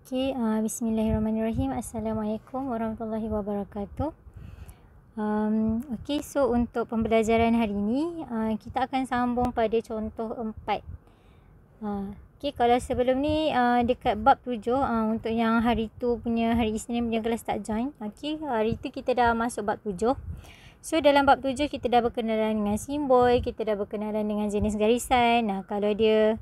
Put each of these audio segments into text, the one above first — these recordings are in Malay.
Bismillahirrahmanirrahim. Assalamualaikum warahmatullahi wabarakatuh. So untuk pembelajaran hari ini, kita akan sambung pada contoh 4. Kalau sebelum ni dekat bab 7, untuk yang hari tu punya hari Isnin punya kelas tak join. Hari tu kita dah masuk bab 7. So dalam bab 7 kita dah berkenalan dengan simbol, kita dah berkenalan dengan jenis garisan. Kalau dia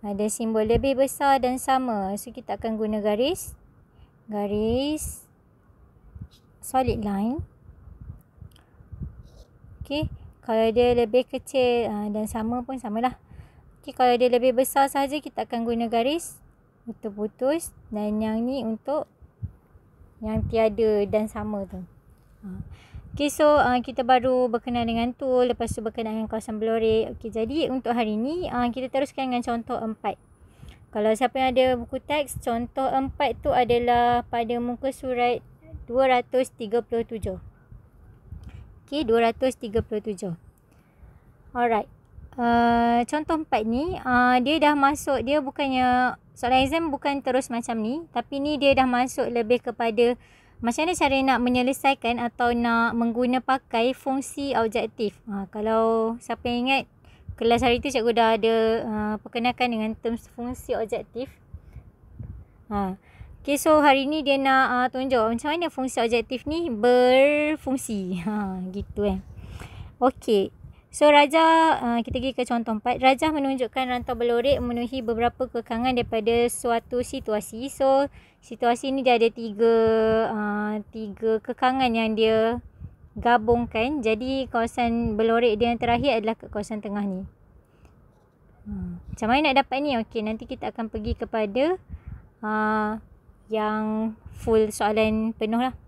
ada simbol lebih besar dan sama, so kita akan guna garis solid line. Kalau dia lebih kecil dan sama pun samalah. Kalau dia lebih besar saja kita akan guna garis putus-putus, dan yang ni untuk yang tiada dan sama tu. So kita baru berkenal dengan tool, lepas tu berkenal dengan kawasan berlorek. Jadi untuk hari ni kita teruskan dengan contoh 4. Kalau siapa yang ada buku teks, contoh 4 tu adalah pada muka surat 237. 237. Alright. Contoh 4 ni dia dah masuk, dia bukannya soalan exam bukan terus macam ni, tapi ni dia dah masuk lebih kepada macam mana cara nak menyelesaikan atau nak mengguna pakai fungsi objektif. Kalau siapa yang ingat kelas hari tu cikgu dah ada perkenalkan dengan terms fungsi objektif. So hari ni dia nak tunjuk macam mana fungsi objektif ni berfungsi. Gitu So Rajah, kita pergi ke contoh 4. Rajah menunjukkan rantau berlorek memenuhi beberapa kekangan daripada suatu situasi. So situasi ni dia ada tiga kekangan yang dia gabungkan. Jadi kawasan berlorek dia yang terakhir adalah kawasan tengah ni. Macam mana nak dapat ni? Nanti kita akan pergi kepada yang full soalan penuh lah.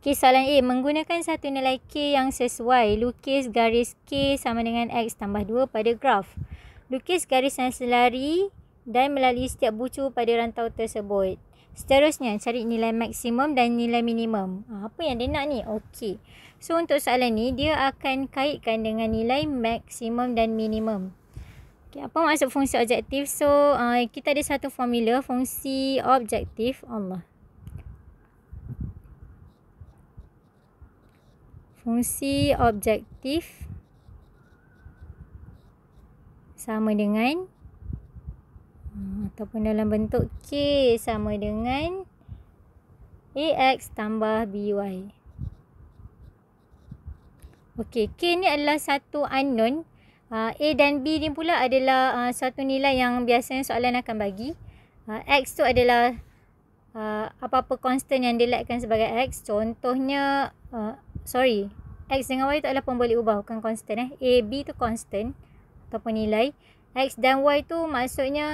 Soalan A. Menggunakan satu nilai K yang sesuai, lukis garis K sama dengan X tambah 2 pada graf. Lukis garis yang selari dan melalui setiap bucu pada rantau tersebut. Seterusnya, cari nilai maksimum dan nilai minimum. Apa yang dia nak ni? So untuk soalan ni, dia akan kaitkan dengan nilai maksimum dan minimum. Apa maksud fungsi objektif? So kita ada satu formula fungsi objektif. Fungsi objektif sama dengan ataupun dalam bentuk K sama dengan AX tambah BY. K ni adalah satu unknown. A dan B ni pula adalah satu nilai yang biasanya soalan akan bagi. X tu adalah apa-apa constant yang diletkan sebagai X. Contohnya X dengan Y tu adalah pemboleh ubah, bukan constant. A, B tu constant ataupun nilai. X dan Y tu maksudnya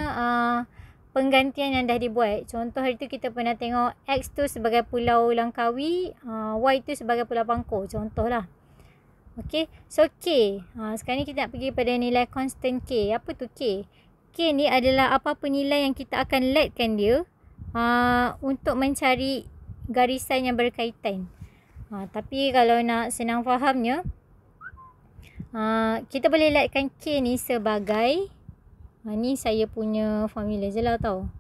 penggantian yang dah dibuat. Contoh hari tu kita pernah tengok X tu sebagai pulau Langkawi, Y tu sebagai pulau Pangkor. Contohlah. So K. Sekarang ni kita nak pergi pada nilai constant K. Apa tu K? K ni adalah apa-apa nilai yang kita akan letkan dia untuk mencari garisan yang berkaitan. Tapi kalau nak senang fahamnya, kita boleh letkan K ni sebagai ni saya punya formula je lah tau.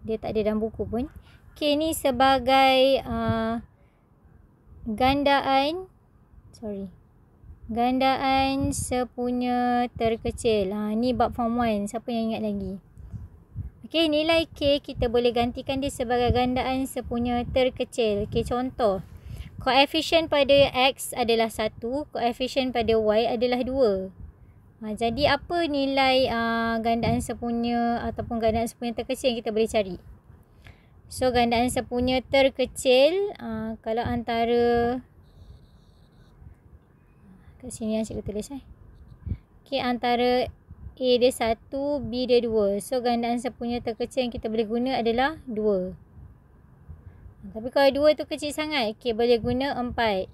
Dia tak ada dalam buku pun. K ni sebagai gandaan sepunya terkecil. Ni bab form 1. Siapa yang ingat lagi? Nilai K kita boleh gantikan dia sebagai gandaan sepunya terkecil. Contoh. Koefisien pada X adalah 1, koefisien pada Y adalah 2. Jadi apa nilai gandaan sepunya ataupun gandaan sepunya terkecil yang kita boleh cari? So gandaan sepunya terkecil, kalau antara kat sini yang cikgu tulis antara A dia 1, B dia 2. So gandaan sepunya terkecil yang kita boleh guna adalah 2. Tapi kalau 2 tu kecil sangat, boleh guna 4.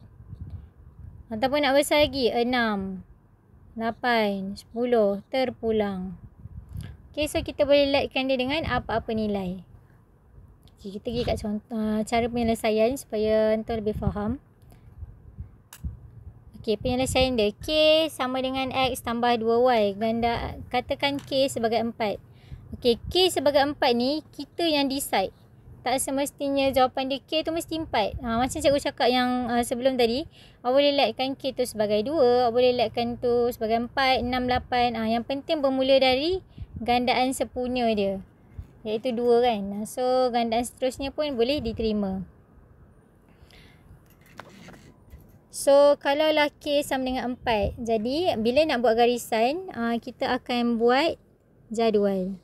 Ataupun nak besar lagi, 6, 8, 10, terpulang. So kita boleh letkan dia dengan apa-apa nilai. Kita pergi kat contoh, cara penyelesaian supaya tuan lebih faham. Penyelesaian dia. K sama dengan X tambah 2Y. Katakan K sebagai 4. Okey, K sebagai 4 ni kita yang decide. Tak semestinya jawapan dia K tu mesti 4. Macam cikgu cakap yang sebelum tadi, awak boleh letkan K tu sebagai 2, awak boleh letkan tu sebagai 4, 6, 8. Yang penting bermula dari gandaan sepunya dia, iaitu 2 kan. So gandaan seterusnya pun boleh diterima. So kalaulah K sama dengan 4, jadi bila nak buat garisan, kita akan buat jadual.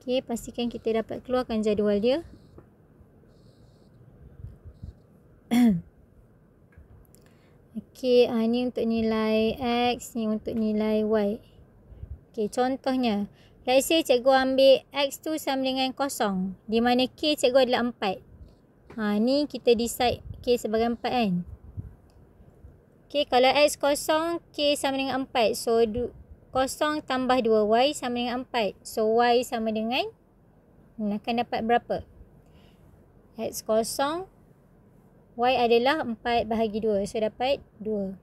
Okey, pastikan kita dapat keluarkan jadual dia. Okey, ni untuk nilai X, ni untuk nilai Y. Okey, contohnya, let's say cikgu ambil X tu sama dengan 0, di mana K cikgu adalah 4. Ni kita decide K sebagai 4 kan. Okey, kalau X 0, K sama dengan 4. So, 0 tambah 2, Y sama dengan 4. So, Y sama dengan, akan dapat berapa? X 0, Y adalah 4 bahagi 2. So, dapat 2.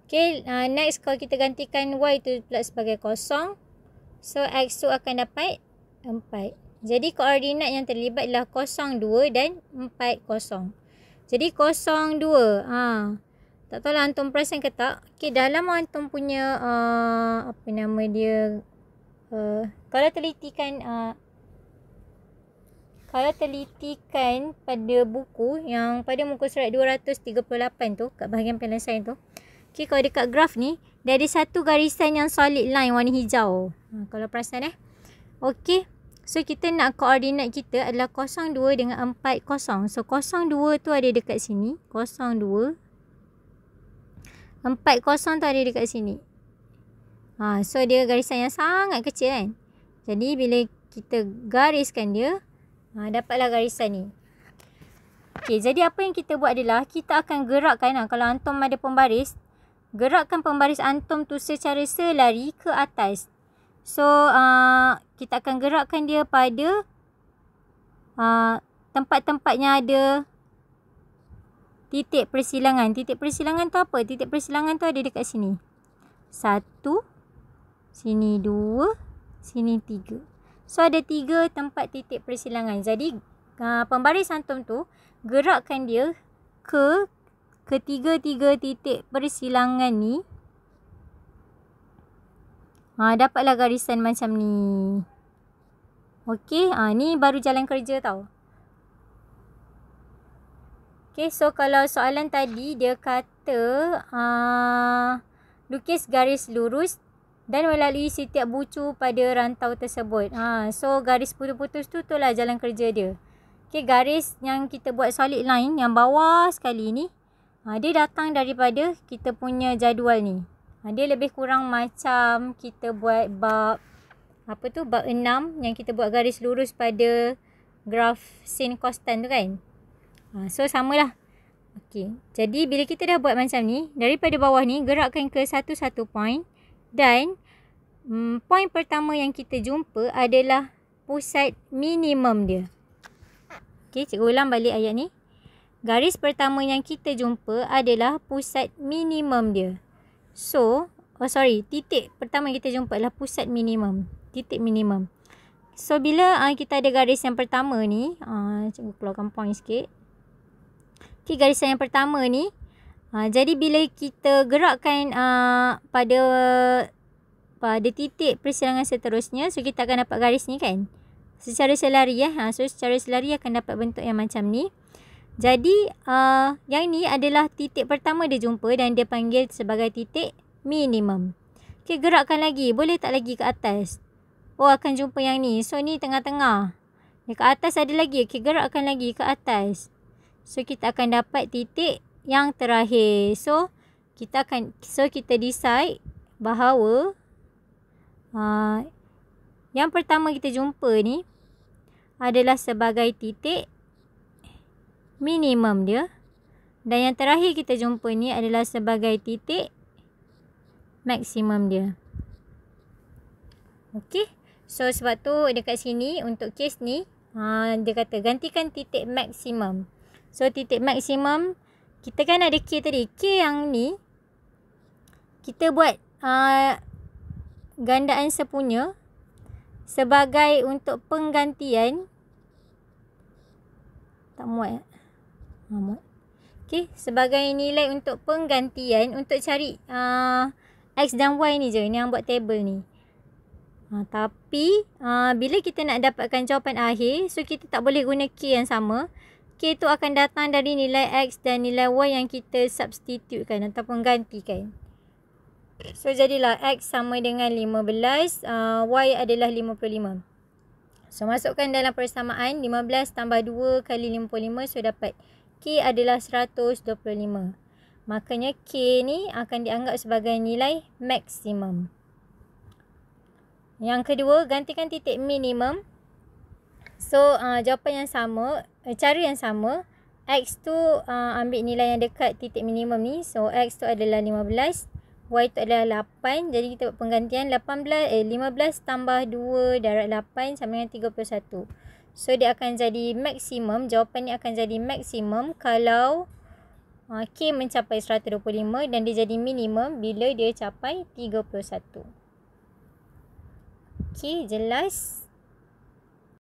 Okey, next kalau kita gantikan Y tu pula sebagai 0. So, X tu akan dapat 4. Jadi, koordinat yang terlibat adalah 0, 2 dan 4, 0. Jadi, 0, 2. Tak tahu lah antum perasan ke tak. Okay, dalam antum punya apa nama dia, kalau telitikan pada buku yang pada muka surat 238 tu, kat bahagian penyelesaian tu, okay, kalau dekat graf ni dia ada satu garisan yang solid line warna hijau. Kalau perasan okay, so kita nak koordinat kita adalah 0, 2 dengan 4, 0. So 0, 2 tu ada dekat sini, 0, 2. 4, 0 tu ada dekat sini. So dia garisan yang sangat kecil kan. Jadi bila kita gariskan dia, dapatlah garisan ni. Okay, jadi apa yang kita buat adalah kita akan gerakkan, kalau antum ada pembaris, gerakkan pembaris antum tu secara selari ke atas. So kita akan gerakkan dia pada tempat-tempatnya ada titik persilangan. Titik persilangan tu apa? Titik persilangan tu ada dekat sini. 1, sini 2, sini 3. So ada 3 tempat titik persilangan. Jadi pembaris antum tu gerakkan dia ke ketiga-tiga titik persilangan ni. Dapatlah garisan macam ni. Okey, ni baru jalan kerja tau. Okay, so kalau soalan tadi dia kata lukis garis lurus dan melalui setiap bucu pada rantau tersebut. So garis putus-putus tu lah jalan kerja dia. Okay, garis yang kita buat solid line yang bawah sekali ni, dia datang daripada kita punya jadual ni. Dia lebih kurang macam kita buat bab bab 6 yang kita buat garis lurus pada graf sin konstan tu kan. So samalah. Okey, jadi bila kita dah buat macam ni, daripada bawah ni gerakkan ke satu-satu point, dan point pertama yang kita jumpa adalah pusat minimum dia. Okey, cikgu ulang balik ayat ni. Garis pertama yang kita jumpa adalah pusat minimum dia. So, titik pertama yang kita jumpa adalah pusat minimum, titik minimum. So bila kita ada garis yang pertama ni, cikgu keluarkan point sikit. Okay, garisan yang pertama ni, jadi bila kita gerakkan pada titik persilangan seterusnya, so kita akan dapat garis ni kan, secara selari so secara selari akan dapat bentuk yang macam ni. Jadi yang ni adalah titik pertama dia jumpa dan dia panggil sebagai titik minimum. Okay, gerakkan lagi, boleh tak lagi ke atas? Akan jumpa yang ni. So ni tengah-tengah. Dekat atas ada lagi. Okay, gerakkan lagi ke atas. So kita akan dapat titik yang terakhir. So kita decide bahawa yang pertama kita jumpa ni adalah sebagai titik minimum dia, dan yang terakhir kita jumpa ni adalah sebagai titik maksimum dia. Okey. So sebab tu dekat sini untuk kes ni dia kata gantikan titik maksimum. So titik maksimum, kita kan ada K tadi. K yang ni kita buat gandaan sepunya sebagai untuk penggantian. Tak muat. Muat. Okey, sebagai nilai untuk penggantian untuk cari X dan Y ni je. Ni yang buat table ni. Tapi bila kita nak dapatkan jawapan akhir, so kita tak boleh guna K yang sama. K tu akan datang dari nilai X dan nilai Y yang kita substitutekan ataupun gantikan. So jadilah X sama dengan 15, Y adalah 55. So masukkan dalam persamaan 15 tambah 2 kali 55, so dapat K adalah 125. Makanya K ni akan dianggap sebagai nilai maksimum. Yang kedua, gantikan titik minimum. So jawapan yang sama, cara yang sama. X tu ambil nilai yang dekat titik minimum ni. So X tu adalah 15, Y tu adalah 8. Jadi kita buat penggantian 15 tambah 2 darab 8 sama dengan 31. So dia akan jadi maksimum. Jawapan ni akan jadi maksimum kalau K mencapai 125 dan dia jadi minimum bila dia capai 31. Okey, jelas.